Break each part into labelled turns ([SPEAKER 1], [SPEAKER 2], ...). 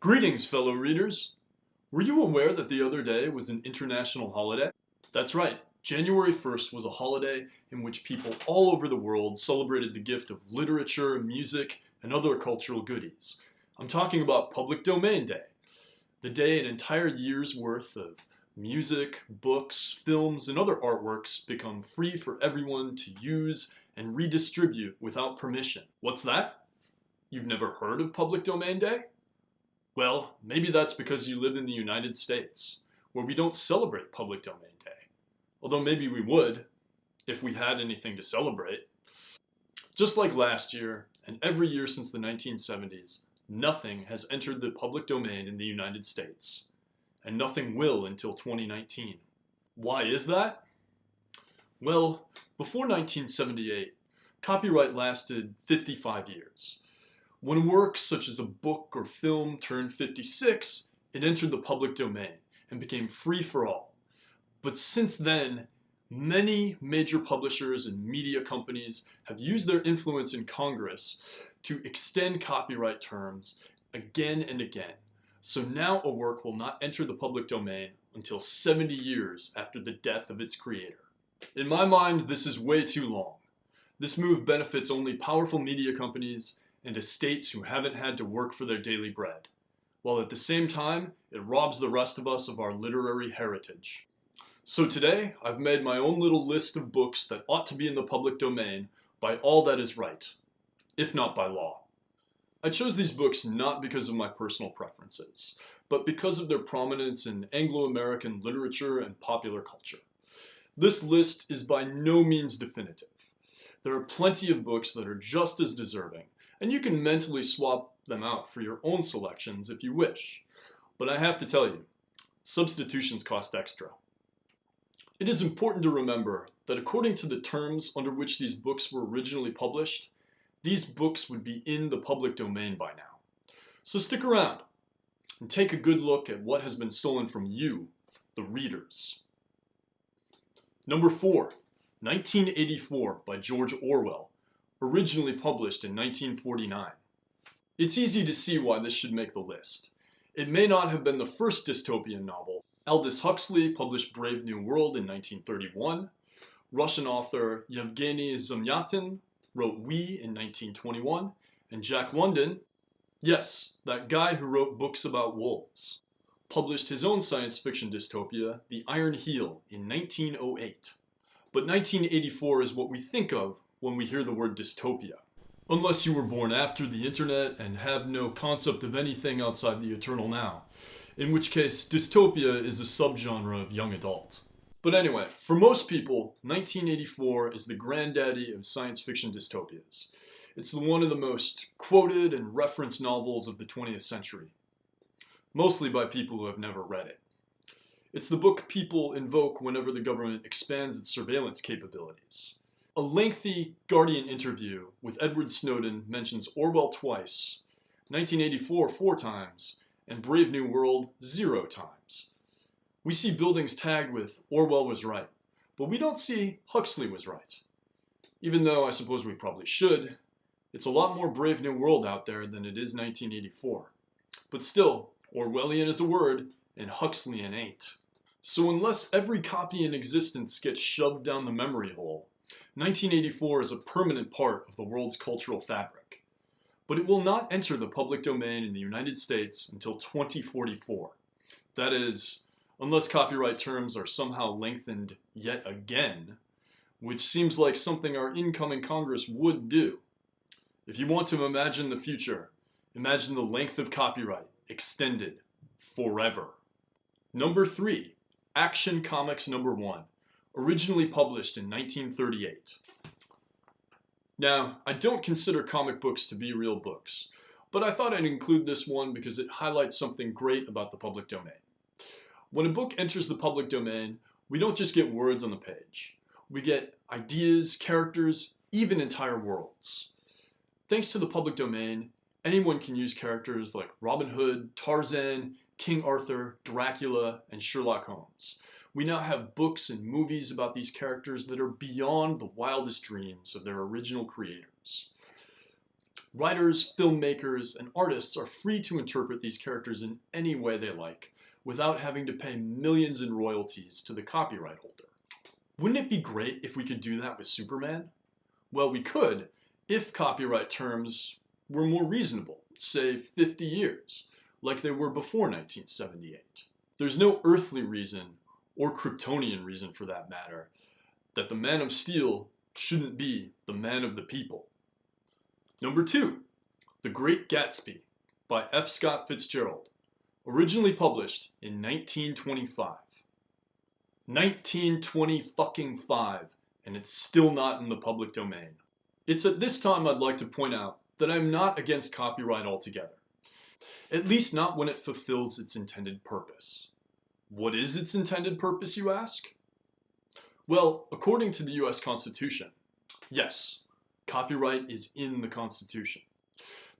[SPEAKER 1] Greetings, fellow readers. Were you aware that the other day was an international holiday? That's right, January 1st was a holiday in which people all over the world celebrated the gift of literature, music, and other cultural goodies. I'm talking about Public Domain Day, the day an entire year's worth of music, books, films, and other artworks become free for everyone to use and redistribute without permission. What's that? You've never heard of Public Domain Day? Well, maybe that's because you live in the United States, where we don't celebrate Public Domain Day. Although maybe we would, if we had anything to celebrate. Just like last year, and every year since the 1970s, nothing has entered the public domain in the United States. And nothing will until 2019. Why is that? Well, before 1978, copyright lasted 55 years. When a work such as a book or film turned 56, it entered the public domain and became free for all. But since then, many major publishers and media companies have used their influence in Congress to extend copyright terms again and again. So now a work will not enter the public domain until 70 years after the death of its creator. In my mind, this is way too long. This move benefits only powerful media companies and estates who haven't had to work for their daily bread, while at the same time, it robs the rest of us of our literary heritage. So today, I've made my own little list of books that ought to be in the public domain by all that is right, if not by law. I chose these books not because of my personal preferences, but because of their prominence in Anglo-American literature and popular culture. This list is by no means definitive. There are plenty of books that are just as deserving, and you can mentally swap them out for your own selections if you wish. But I have to tell you, substitutions cost extra. It is important to remember that according to the terms under which these books were originally published, these books would be in the public domain by now. So stick around and take a good look at what has been stolen from you, the readers. Number 4, 1984 by George Orwell, originally published in 1949. It's easy to see why this should make the list. It may not have been the first dystopian novel. Aldous Huxley published Brave New World in 1931. Russian author Yevgeny Zamyatin wrote We in 1921. And Jack London, yes, that guy who wrote books about wolves, published his own science fiction dystopia, The Iron Heel, in 1908. But 1984 is what we think of when we hear the word dystopia. Unless you were born after the internet and have no concept of anything outside the eternal now, in which case dystopia is a subgenre of young adult. But anyway, for most people, 1984 is the granddaddy of science fiction dystopias. It's one of the most quoted and referenced novels of the 20th century, mostly by people who have never read it. It's the book people invoke whenever the government expands its surveillance capabilities. A lengthy Guardian interview with Edward Snowden mentions Orwell twice, 1984 4 times, and Brave New World 0 times. We see buildings tagged with Orwell was right, but we don't see Huxley was right. Even though I suppose we probably should, it's a lot more Brave New World out there than it is 1984. But still, Orwellian is a word, and Huxleyan ain't. So unless every copy in existence gets shoved down the memory hole, 1984 is a permanent part of the world's cultural fabric. But it will not enter the public domain in the United States until 2044. That is, unless copyright terms are somehow lengthened yet again, which seems like something our incoming Congress would do. If you want to imagine the future, imagine the length of copyright extended forever. Number 3, Action Comics number 1, originally published in 1938. Now, I don't consider comic books to be real books, but I thought I'd include this one because it highlights something great about the public domain. When a book enters the public domain, we don't just get words on the page. We get ideas, characters, even entire worlds. Thanks to the public domain, anyone can use characters like Robin Hood, Tarzan, King Arthur, Dracula, and Sherlock Holmes. We now have books and movies about these characters that are beyond the wildest dreams of their original creators. Writers, filmmakers, and artists are free to interpret these characters in any way they like, without having to pay millions in royalties to the copyright holder. Wouldn't it be great if we could do that with Superman? Well, we could, if copyright terms were more reasonable, say 50 years, like they were before 1978. There's no earthly reason, or Kryptonian reason for that matter, that the Man of Steel shouldn't be the man of the people. Number 2, The Great Gatsby by F. Scott Fitzgerald, originally published in 1925. 1925, and it's still not in the public domain. It's at this time I'd like to point out that I'm not against copyright altogether, at least not when it fulfills its intended purpose. What is its intended purpose, you ask? Well, according to the US Constitution, yes, copyright is in the Constitution.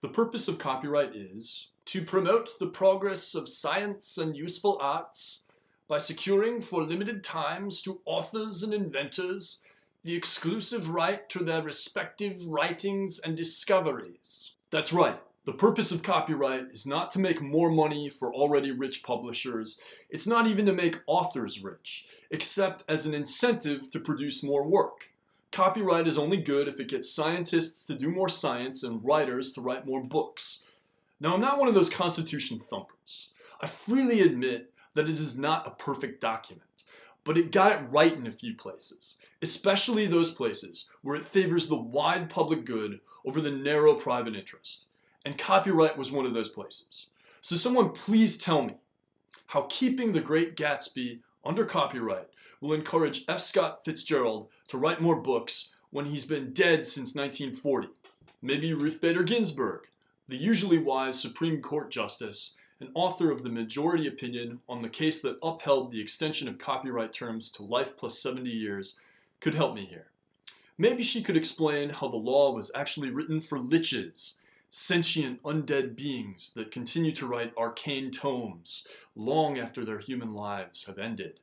[SPEAKER 1] The purpose of copyright is to promote the progress of science and useful arts by securing for limited times to authors and inventors the exclusive right to their respective writings and discoveries. That's right. The purpose of copyright is not to make more money for already rich publishers. It's not even to make authors rich, except as an incentive to produce more work. Copyright is only good if it gets scientists to do more science and writers to write more books. Now, I'm not one of those Constitution thumpers. I freely admit that it is not a perfect document, but it got it right in a few places, especially those places where it favors the wide public good over the narrow private interest. And copyright was one of those places. So someone please tell me how keeping The Great Gatsby under copyright will encourage F. Scott Fitzgerald to write more books when he's been dead since 1940. Maybe Ruth Bader Ginsburg, the usually wise Supreme Court Justice and author of the majority opinion on the case that upheld the extension of copyright terms to life plus 70 years, could help me here. Maybe she could explain how the law was actually written for liches, sentient undead beings that continue to write arcane tomes long after their human lives have ended.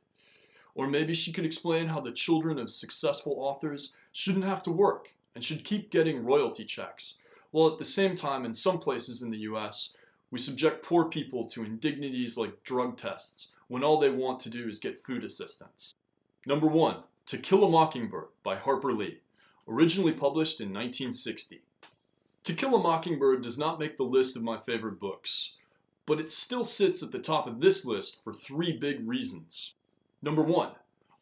[SPEAKER 1] Or maybe she could explain how the children of successful authors shouldn't have to work and should keep getting royalty checks, while at the same time in some places in the US, we subject poor people to indignities like drug tests when all they want to do is get food assistance. Number 1, To Kill a Mockingbird by Harper Lee, originally published in 1960. To Kill a Mockingbird does not make the list of my favorite books, but it still sits at the top of this list for 3 big reasons. Number 1,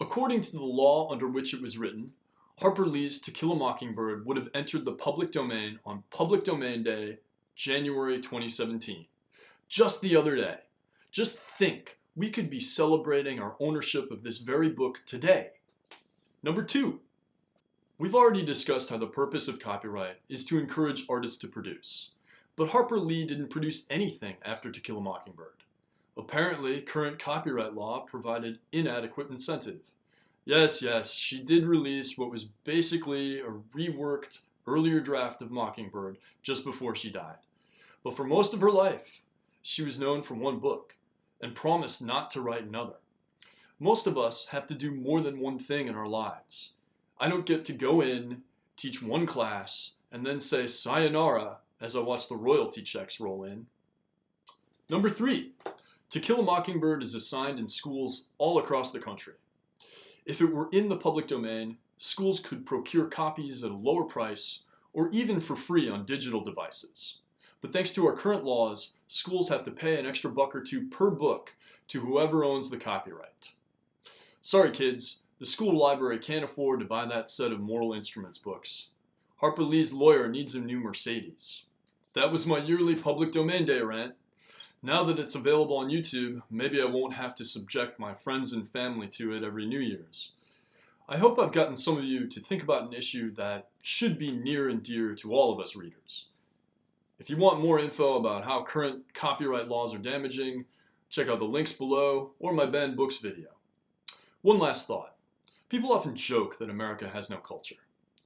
[SPEAKER 1] according to the law under which it was written, Harper Lee's To Kill a Mockingbird would have entered the public domain on Public Domain Day, January 2017. Just the other day. Just think, we could be celebrating our ownership of this very book today. Number 2, we've already discussed how the purpose of copyright is to encourage artists to produce. But Harper Lee didn't produce anything after To Kill a Mockingbird. Apparently, current copyright law provided inadequate incentive. Yes, she did release what was basically a reworked earlier draft of Mockingbird just before she died. But for most of her life, she was known for one book and promised not to write another. Most of us have to do more than one thing in our lives. I don't get to go in, teach one class, and then say sayonara as I watch the royalty checks roll in. Number 3, To Kill a Mockingbird is assigned in schools all across the country. If it were in the public domain, schools could procure copies at a lower price or even for free on digital devices. But thanks to our current laws, schools have to pay an extra $1 or $2 per book to whoever owns the copyright. Sorry kids, the school library can't afford to buy that set of Moral Instruments books. Harper Lee's lawyer needs a new Mercedes. That was my yearly Public Domain Day rant. Now that it's available on YouTube, maybe I won't have to subject my friends and family to it every New Year's. I hope I've gotten some of you to think about an issue that should be near and dear to all of us readers. If you want more info about how current copyright laws are damaging, check out the links below or my banned books video. One last thought. People often joke that America has no culture.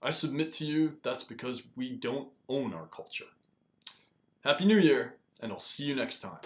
[SPEAKER 1] I submit to you that's because we don't own our culture. Happy New Year, and I'll see you next time.